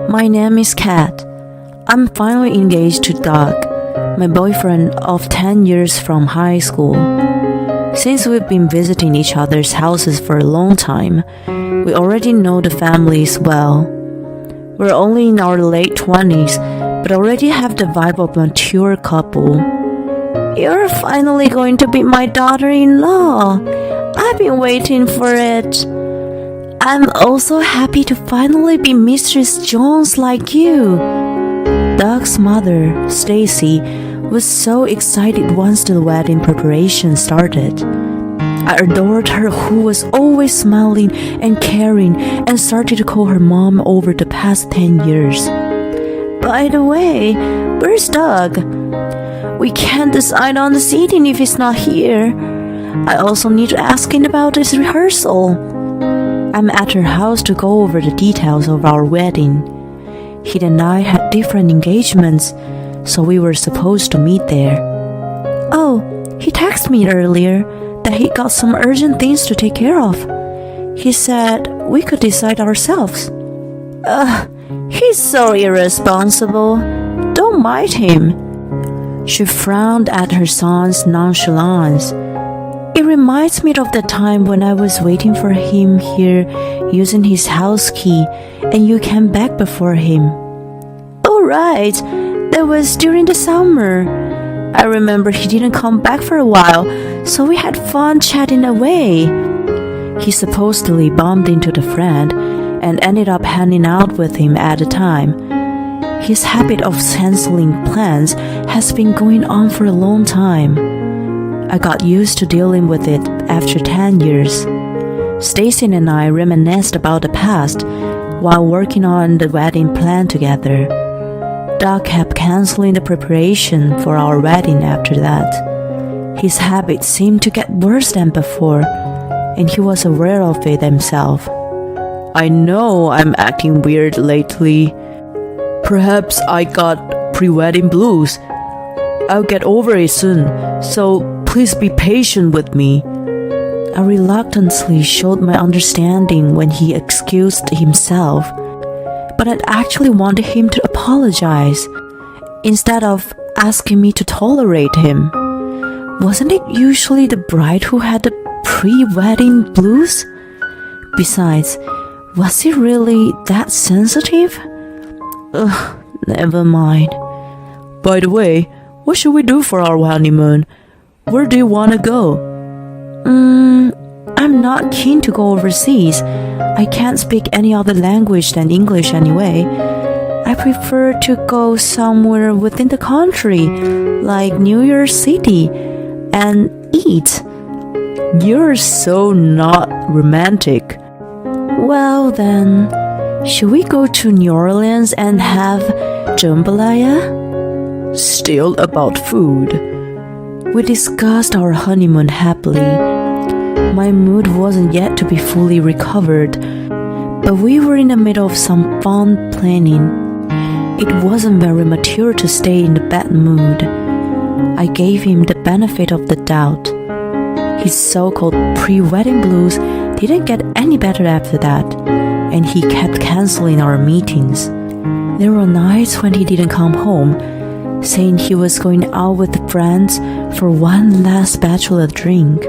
My name is Kat. I'm finally engaged to Doug, my boyfriend of 10 years from high school. Since we've been visiting each other's houses for a long time, we already know the families well. We're only in our late 20s, but already have the vibe of a mature couple. You're finally going to be my daughter-in-law. I've been waiting for it. I'm also happy to finally be Mistress Jones like you. Doug's mother, Stacy, was so excited once the wedding preparation started. I adored her, who was always smiling and caring, and started to call her mom over the past 10 years. By the way, where's Doug? We can't decide on the seating if he's not here. I also need to ask him about his rehearsal. I'm at her house to go over the details of our wedding. He and I had different engagements, so we were supposed to meet there. Oh, he texted me earlier that he got some urgent things to take care of. He said we could decide ourselves. He's so irresponsible. Don't mind him. She frowned at her son's nonchalance. It reminds me of the time when I was waiting for him here using his house key and you came back before him. Oh, right. That was during the summer. I remember he didn't come back for a while, so we had fun chatting away. He supposedly bumped into the friend and ended up hanging out with him at the time. His habit of canceling plans has been going on for a long time. I got used to dealing with it after 10 years. Stacy and I reminisced about the past while working on the wedding plan together. Doug kept canceling the preparation for our wedding after that. His habits seemed to get worse than before, and he was aware of it himself. I know I'm acting weird lately. Perhaps I got pre-wedding blues. I'll get over it soon, so please be patient with me. I reluctantly showed my understanding when he excused himself, but I actually wanted him to apologize instead of asking me to tolerate him. Wasn't it usually the bride who had the pre-wedding blues? Besides, was he really that sensitive? Never mind. By the way, what should we do for our honeymoon? Where do you want to go? I'm not keen to go overseas. I can't speak any other language than English anyway. I prefer to go somewhere within the country, like New York City, and eat. You're so not romantic. Well then, should we go to New Orleans and have jambalaya? Still about food. We discussed our honeymoon happily. My mood wasn't yet to be fully recovered, but we were in the middle of some fun planning. It wasn't very mature to stay in a bad mood. I gave him the benefit of the doubt. His so-called pre-wedding blues didn't get any better after that, and he kept canceling our meetings. There were nights when he didn't come home, saying he was going out with friends for one last bachelor drink.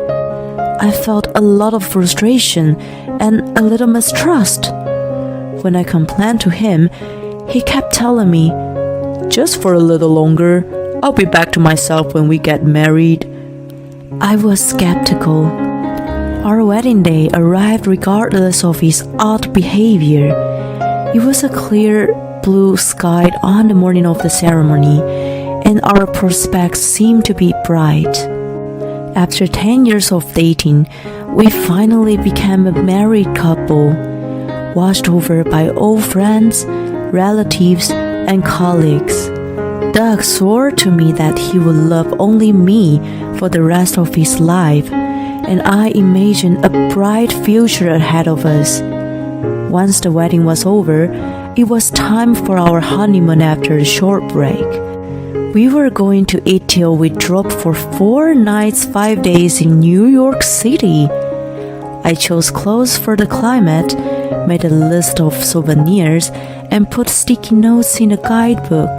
I felt a lot of frustration and a little mistrust. When I complained to him, he kept telling me, just for a little longer, I'll be back to myself when we get married. I was skeptical. Our wedding day arrived regardless of his odd behavior. It was a clear blue sky on the morning of the ceremony, and our prospects seemed to be bright. After 10 years of dating, we finally became a married couple, watched over by old friends, relatives, and colleagues. Doug swore to me that he would love only me for the rest of his life, and I imagined a bright future ahead of us. Once the wedding was over, it was time for our honeymoon after a short break. We were going to eat till we dropped for 4 nights, 5 days in New York City. I chose clothes for the climate, made a list of souvenirs, and put sticky notes in a guidebook.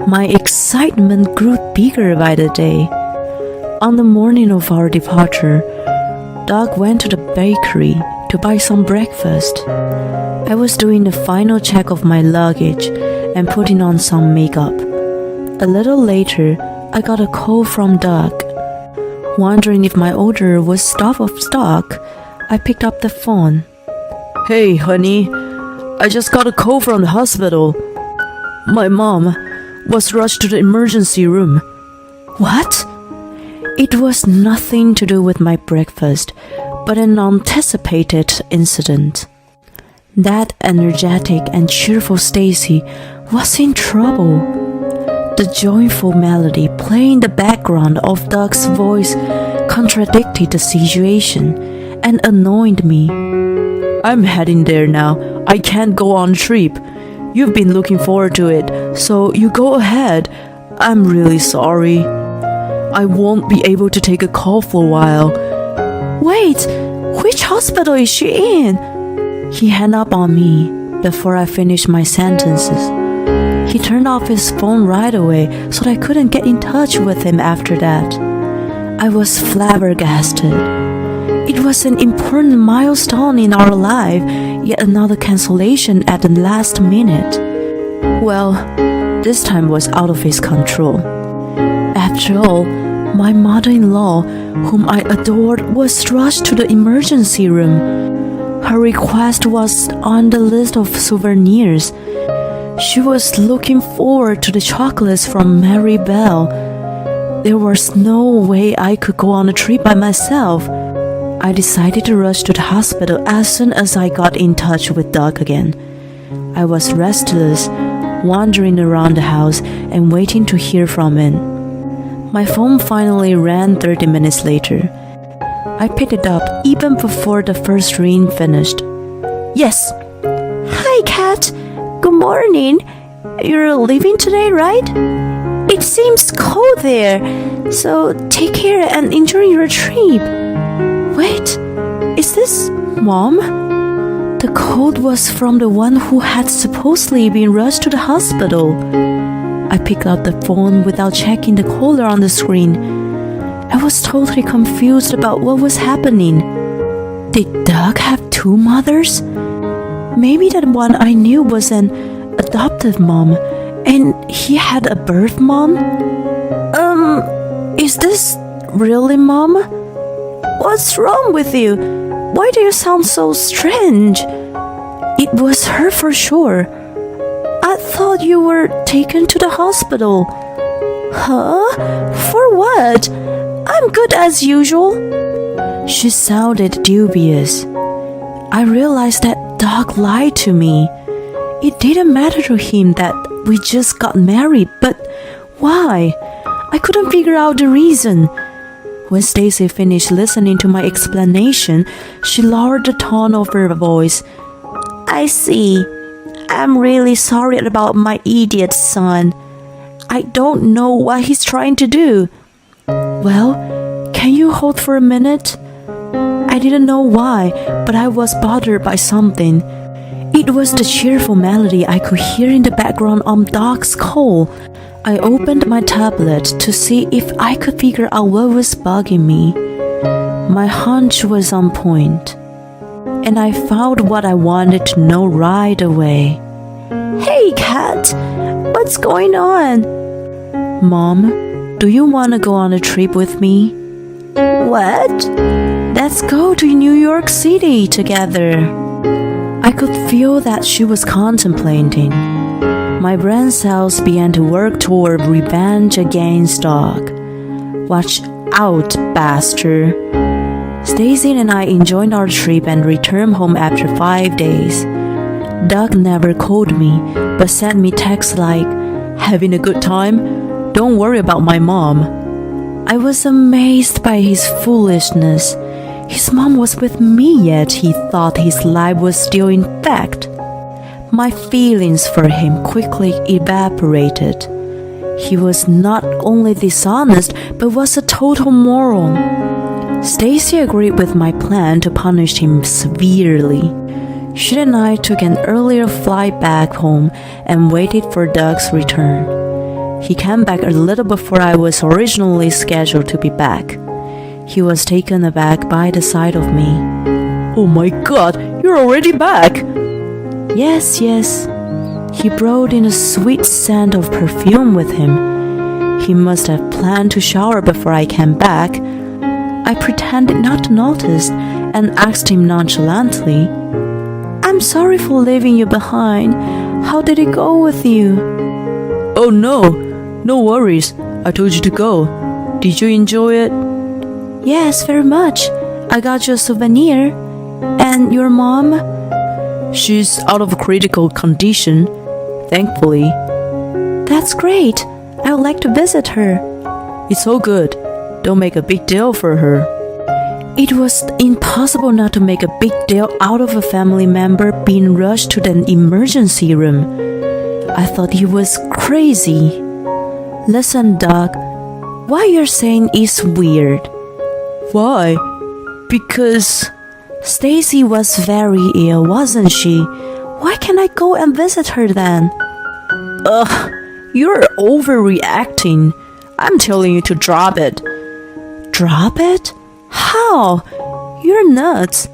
My excitement grew bigger by the day. On the morning of our departure, Doug went to the bakery to buy some breakfast. I was doing the final check of my luggage and putting on some makeup. A little later, I got a call from Doug. Wondering if my order was out of stock, I picked up the phone. Hey, honey, I just got a call from the hospital. My mom was rushed to the emergency room. What? It was nothing to do with my breakfast, but an unanticipated incident. That energetic and cheerful Stacy was in trouble. The joyful melody playing in the background of Doug's voice contradicted the situation and annoyed me. I'm heading there now. I can't go on a trip. You've been looking forward to it, so you go ahead. I'm really sorry. I won't be able to take a call for a while. Wait, which hospital is she in? He hung up on me before I finished my sentences. He turned off his phone right away, so I couldn't get in touch with him after that. I was flabbergasted. It was an important milestone in our life, yet another cancellation at the last minute. Well, this time was out of his control. After all, my mother-in-law, whom I adored, was rushed to the emergency room. Her request was on the list of souvenirs. She was looking forward to the chocolates from Mary Bell. There was no way I could go on a trip by myself. I decided to rush to the hospital as soon as I got in touch with Doug again. I was restless, wandering around the house and waiting to hear from him. My phone finally rang 30 minutes later. I picked it up even before the first ring finished. Yes. Hi, Kat. Good morning. You're leaving today, right? It seems cold there, so take care and enjoy your trip. Wait, is this Mom? The call was from the one who had supposedly been rushed to the hospital. I picked up the phone without checking the caller on the screen. I was totally confused about what was happening. Did Doug have two mothers? Maybe that one I knew was an adoptive mom, and he had a birth mom? Is this really Mom? What's wrong with you? Why do you sound so strange? It was her for sure. I thought you were taken to the hospital. Huh? For what? I'm good as usual. She sounded dubious. I realized that Doug lied to me. It didn't matter to him that we just got married, but why? I couldn't figure out the reason. When Stacy finished listening to my explanation, she lowered the tone of her voice. I see. I'm really sorry about my idiot son. I don't know what he's trying to do. Well, can you hold for a minute? I didn't know why, but I was bothered by something. It was the cheerful melody I could hear in the background on Doc's call. I opened my tablet to see if I could figure out what was bugging me. My hunch was on point, and I found what I wanted to know right away. Hey, Kat, what's going on? Mom, do you want to go on a trip with me? What? Let's go to New York City together. I could feel that she was contemplating. My brain cells began to work toward revenge against Doug. Watch out, bastard. Stacy and I enjoyed our trip and returned home after 5 days. Doug never called me, but sent me texts like, "Having a good time? Don't worry about my mom." I was amazed by his foolishness. His mom was with me, yet he thought his life was still intact. My feelings for him quickly evaporated. He was not only dishonest, but was a total moron. Stacy agreed with my plan to punish him severely. She and I took an earlier flight back home and waited for Doug's return. He came back a little before I was originally scheduled to be back. He was taken aback by the sight of me. Oh my god, you're already back! Yes. He brought in a sweet scent of perfume with him. He must have planned to shower before I came back. I pretended not to notice and asked him nonchalantly, "I'm sorry for leaving you behind. How did it go with you?" Oh no worries. I told you to go. Did you enjoy it? Yes, very much. I got you a souvenir. And your mom? She's out of critical condition, thankfully. That's great. I would like to visit her. It's all good. Don't make a big deal for her. It was impossible not to make a big deal out of a family member being rushed to the emergency room. I thought he was crazy. Listen, Doug, what you're saying is weird. Why? Because Stacy was very ill, wasn't she? Why can't I go and visit her then? Ugh, you're overreacting. I'm telling you to drop it. Drop it? How? You're nuts.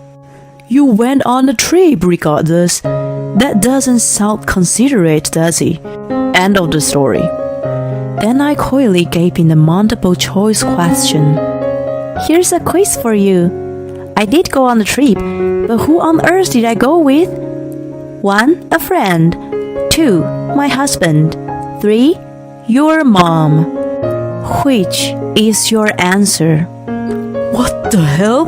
You went on a trip regardless. That doesn't sound considerate, does it? End of the story. Then I coyly gave him a multiple choice question. Here's a quiz for you. I did go on a trip, but who on earth did I go with? 1. A friend. 2. My husband. 3. Your mom. Which is your answer? What the hell?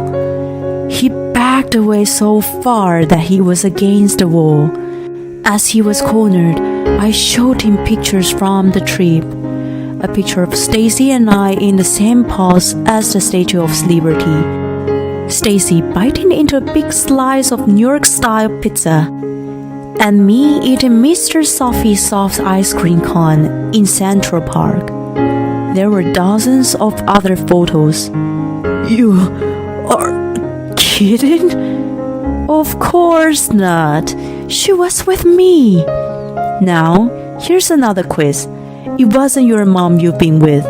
He backed away so far that he was against the wall. As he was cornered, I showed him pictures from the trip. A picture of Stacy and I in the same pose as the Statue of Liberty. Stacy biting into a big slice of New York-style pizza, and me eating Mr. Sophie soft ice cream cone in Central Park. There were dozens of other photos. You are kidding? Of course not. She was with me. Now, here's another quiz. It wasn't your mom you've been with.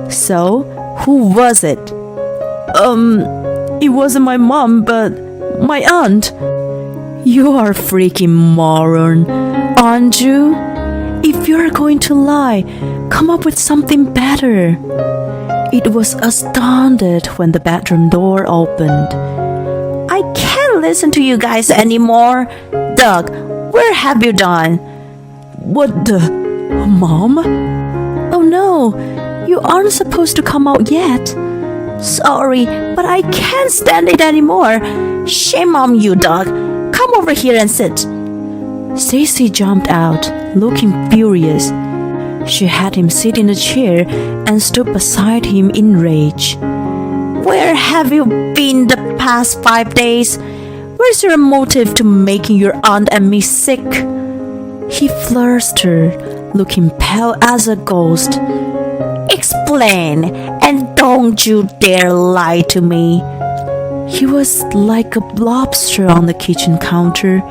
So, who was it? It wasn't my mom, but my aunt. You are a freaking moron, aren't you? If you're going to lie, come up with something better. It was astounded when the bedroom door opened. I can't listen to you guys anymore. Doug, where have you gone? What the? Mom? Oh no, you aren't supposed to come out yet. Sorry, but I can't stand it anymore. Shame on you, Doug. Come over here and sit. Stacy jumped out, looking furious. She had him sit in a chair and stood beside him in rage. Where have you been the past 5 days? Where's your motive to making your aunt and me sick? He flustered, looking pale as a ghost. Explain, and don't you dare lie to me. He was like a lobster on the kitchen counter.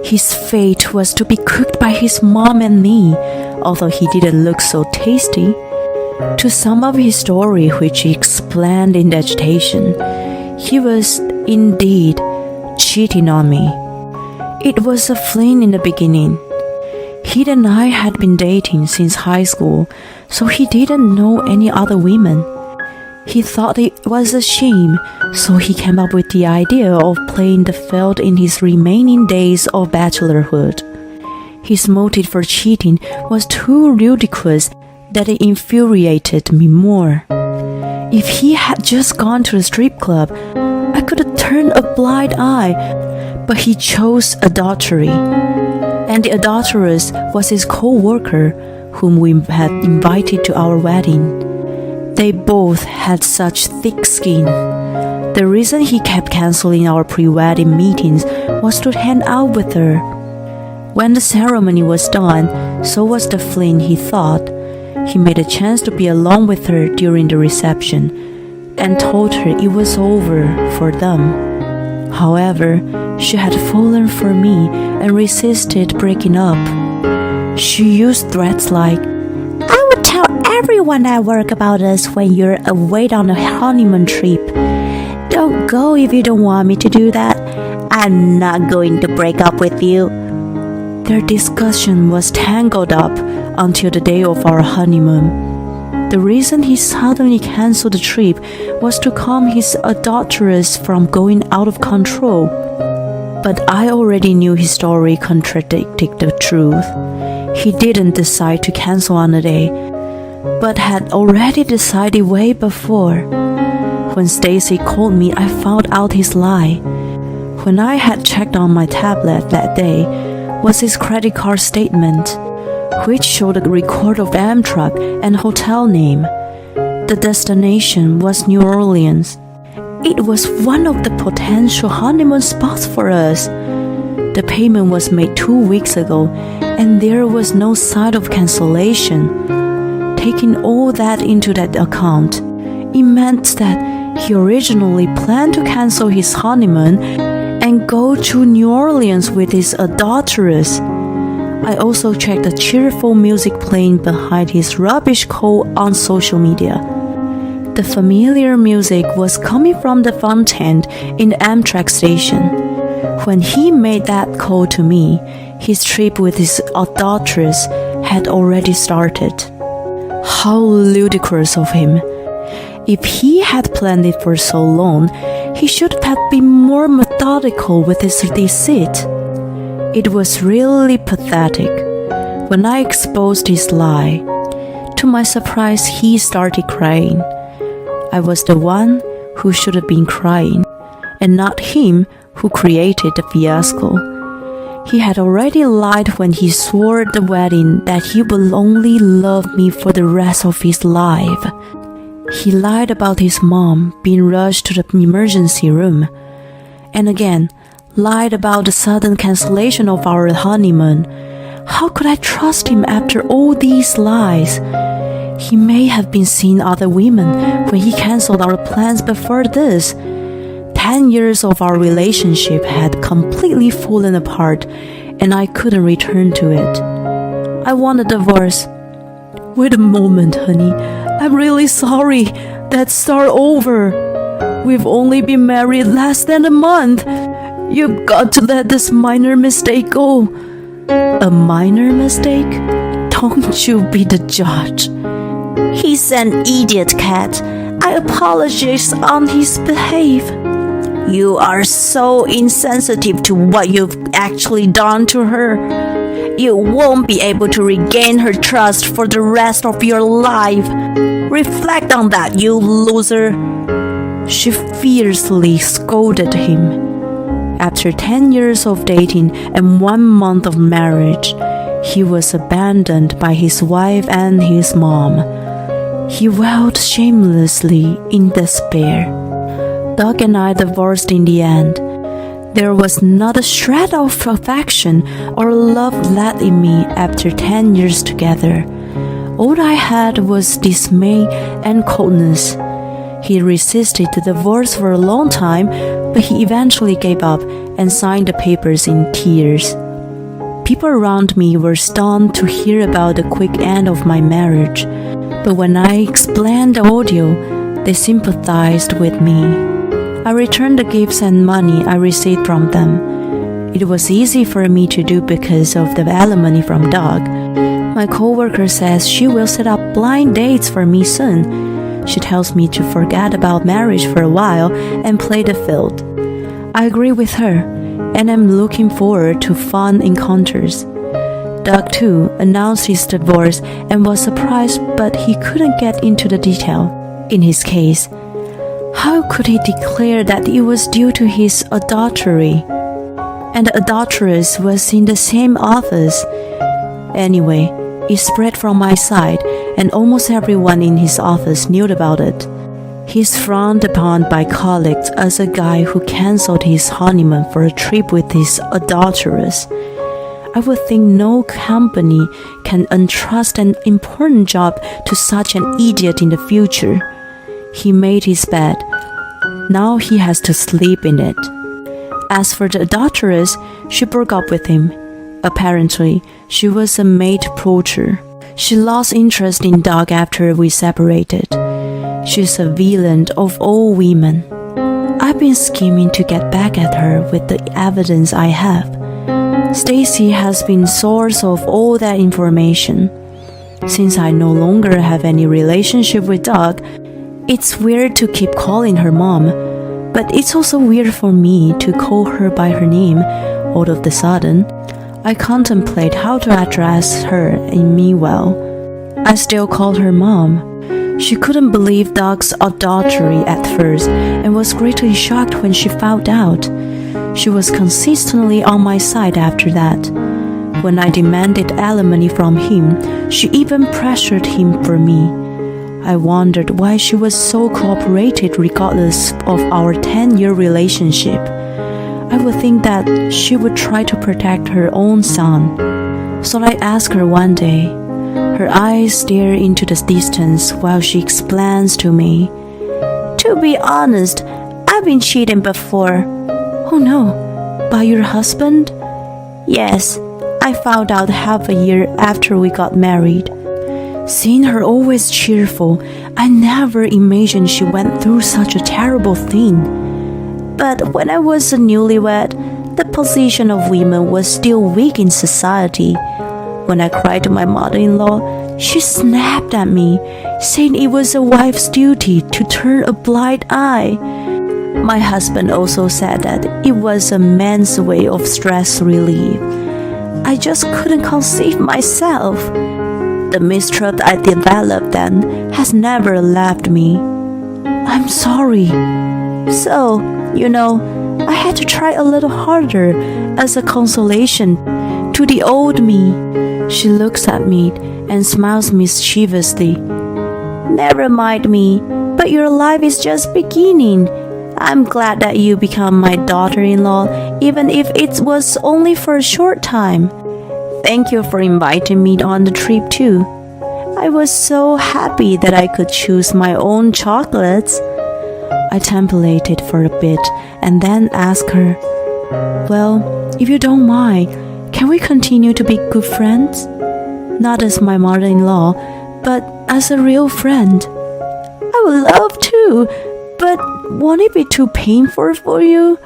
His fate was to be cooked by his mom and me, although he didn't look so tasty. To sum up his story, which he explained in agitation, he was indeed cheating on me. It was a fling in the beginning. He and I had been dating since high school, so he didn't know any other women. He thought it was a shame, so he came up with the idea of playing the field in his remaining days of bachelorhood. His motive for cheating was too ridiculous that it infuriated me more. If he had just gone to a strip club, I could have turned a blind eye, but he chose adultery. And the adulteress was his co-worker, whom we had invited to our wedding. They both had such thick skin. The reason he kept canceling our pre-wedding meetings was to hang out with her. When the ceremony was done, so was the fling, he thought. He made a chance to be alone with her during the reception and told her it was over for them. However, she had fallen for me and resisted breaking up. She used threats like, "I would tell everyone at work about us when you're away on a honeymoon trip. Don't go if you don't want me to do that. I'm not going to break up with you." Their discussion was tangled up until the day of our honeymoon. The reason he suddenly canceled the trip was to calm his adulteress from going out of control. But I already knew his story contradicted the truth. He didn't decide to cancel on the day, but had already decided way before. When Stacy called me, I found out his lie. When I had checked on my tablet that day was his credit card statement, which showed a record of Amtrak and hotel name. The destination was New Orleans. It was one of the potential honeymoon spots for us. The payment was made 2 weeks ago, and there was no sign of cancellation. Taking all that into that account, it meant that he originally planned to cancel his honeymoon and go to New Orleans with his adulteress. I also checked the cheerful music playing behind his rubbish call on social media. The familiar music was coming from the fountain in the Amtrak station. When he made that call to me, his trip with his adulteress had already started. How ludicrous of him. If he had planned it for so long, he should have been more methodical with his deceit. It was really pathetic. When I exposed his lie, to my surprise, he started crying. I was the one who should have been crying, and not him who created the fiasco. He had already lied when he swore at the wedding that he would only love me for the rest of his life. He lied about his mom being rushed to the emergency room, and again, lied about the sudden cancellation of our honeymoon. How could I trust him after all these lies? He may have been seeing other women when he canceled our plans before this. 10 years of our relationship had completely fallen apart, and I couldn't return to it. I want a divorce. Wait a moment, honey. I'm really sorry. Let's start over. We've only been married less than a month. You've got to let this minor mistake go. A minor mistake? Don't you be the judge. He's an idiot, Kat. I apologize on his behalf. You are so insensitive to what you've actually done to her. You won't be able to regain her trust for the rest of your life. Reflect on that, you loser. She fiercely scolded him. After 10 years of dating and 1 month of marriage, he was abandoned by his wife and his mom. He wailed shamelessly in despair. Doug and I divorced in the end. There was not a shred of affection or love left in me after 10 years together. All I had was dismay and coldness. He resisted the divorce for a long time, but he eventually gave up and signed the papers in tears. People around me were stunned to hear about the quick end of my marriage, but when I explained the audio, they sympathized with me. I returned the gifts and money I received from them. It was easy for me to do because of the alimony from Doug. My coworker says she will set up blind dates for me soon. She tells me to forget about marriage for a while and play the field. I agree with her, and I'm looking forward to fun encounters. Doug, too, announced his divorce and was surprised, but he couldn't get into the detail. In his case, how could he declare that it was due to his adultery? And the adulteress was in the same office. Anyway, it spread from my side, and almost everyone in his office knew about it. He's frowned upon by colleagues as a guy who canceled his honeymoon for a trip with his adulteress. I would think no company can entrust an important job to such an idiot in the future. He made his bed. Now he has to sleep in it. As for the adulteress, she broke up with him. Apparently, she was a maid poacher. She lost interest in Doug after we separated. She's a villain of all women. I've been scheming to get back at her with the evidence I have. Stacy has been source of all that information. Since I no longer have any relationship with Doug, it's weird to keep calling her mom, but it's also weird for me to call her by her name all of the sudden. I contemplate how to address her in Meanwhile. I still called her mom. She couldn't believe Doug's adultery at first and was greatly shocked when she found out. She was consistently on my side after that. When I demanded alimony from him, she even pressured him for me. I wondered why she was so cooperative regardless of our 10-year relationship. I would think that she would try to protect her own son. So I asked her one day. Her eyes stare into the distance while she explains to me. To be honest, I've been cheating before. Oh no, by your husband? Yes, I found out half a year after we got married. Seeing her always cheerful, I never imagined she went through such a terrible thing. But when I was a newlywed, the position of women was still weak in society. When I cried to my mother-in-law, she snapped at me, saying it was a wife's duty to turn a blind eye. My husband also said that it was a man's way of stress relief. I just couldn't conceive myself. The mistrust I developed then has never left me. I'm sorry. So, I had to try a little harder as a consolation to the old me. She looks at me and smiles mischievously. Never mind me, but your life is just beginning. I'm glad that you become my daughter-in-law, even if it was only for a short time. Thank you for inviting me on the trip too. I was so happy that I could choose my own chocolates. I templated for a bit and then asked her, well, if you don't mind, can we continue to be good friends? Not as my mother-in-law, but as a real friend. I would love to, but won't it be too painful for you?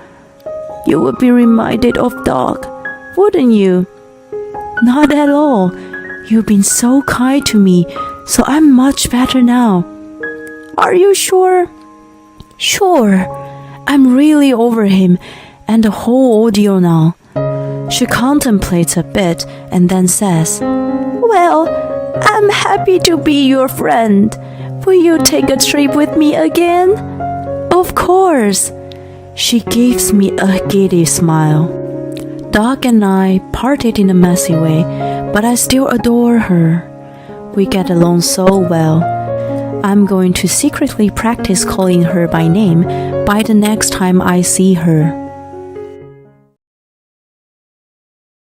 You would be reminded of Doc, wouldn't you? Not at all. You've been so kind to me, so I'm much better now. Are you sure? Sure. I'm really over him and the whole ordeal now. She contemplates a bit and then says, well, I'm happy to be your friend. Will you take a trip with me again? Of course. She gives me a giddy smile. Doc and I parted in a messy way, but I still adore her. We get along so well. I'm going to secretly practice calling her by name by the next time I see her.